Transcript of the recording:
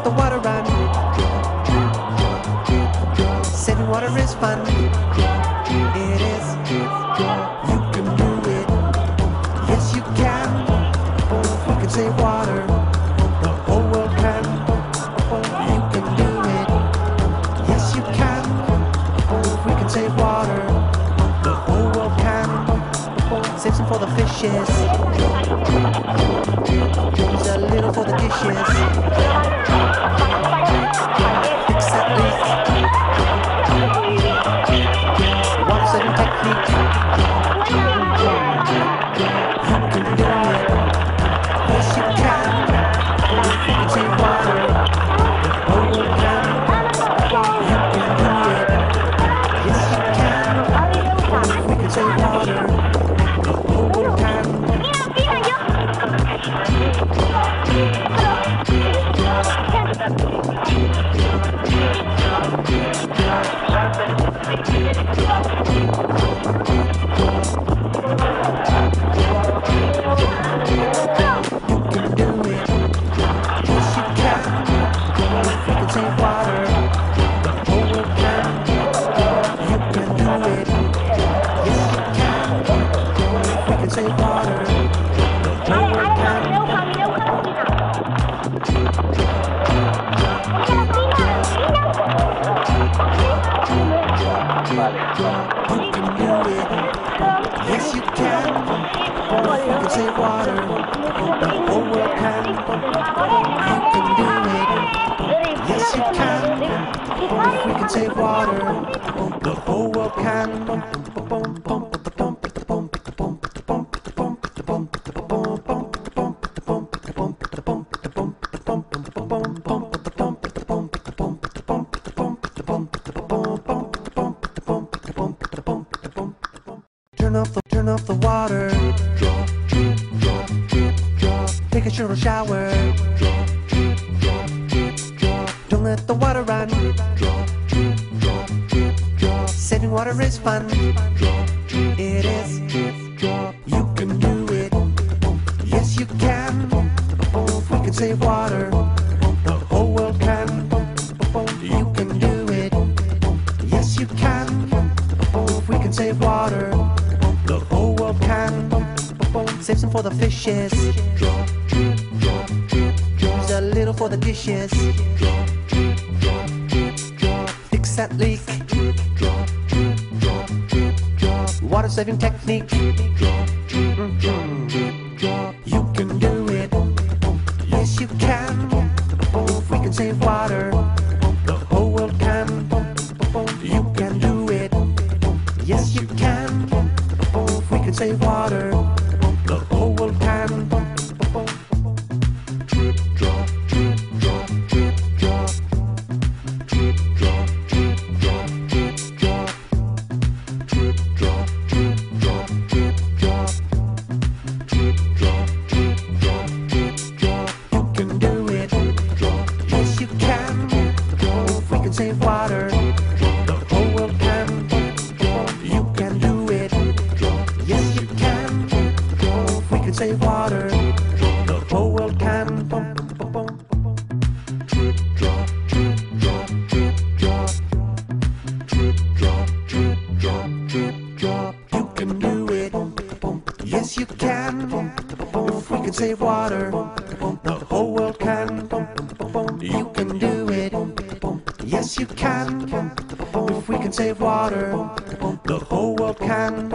let the water run. Saving water is fun. It is. You can do it. Yes, you can. We can save water. The whole world can. You can do it. Yes, you can. We can save water. The whole world can. Save some for the fishes. Use a little for the dishes. Fix that leak. Water saving technique. You can do it. Yes, you can. We can save water. The whole world can. You can do it. Yes, you can. We can save water. The whole world can. Yes, you can. We can save water. The whole world can. You can do it. Yes, you can. We can save water. The whole world can. Turn off the water. Take a short shower. Don't let the water run. Saving water is fun. It is. You can do it. Yes, you can. We can save water. The whole world can. You can do it. Yes, you can. We can save water. The whole world can. Save some for the fishes. Use a little for the dishes. Fix that leak. Water saving technique. You can do it. Yes, you can. We can save water. The whole world can. You can do it. Yes, you can. We can save water. The whole world can. You can do it. Yes, you can. We can save water. The whole world can. You can do it. Yes, you can. We can save water. The whole world can. You can do it. Yes, you can. If we can save water, the whole world can. You can do it. Yes, you can. If we can save water, the whole world can.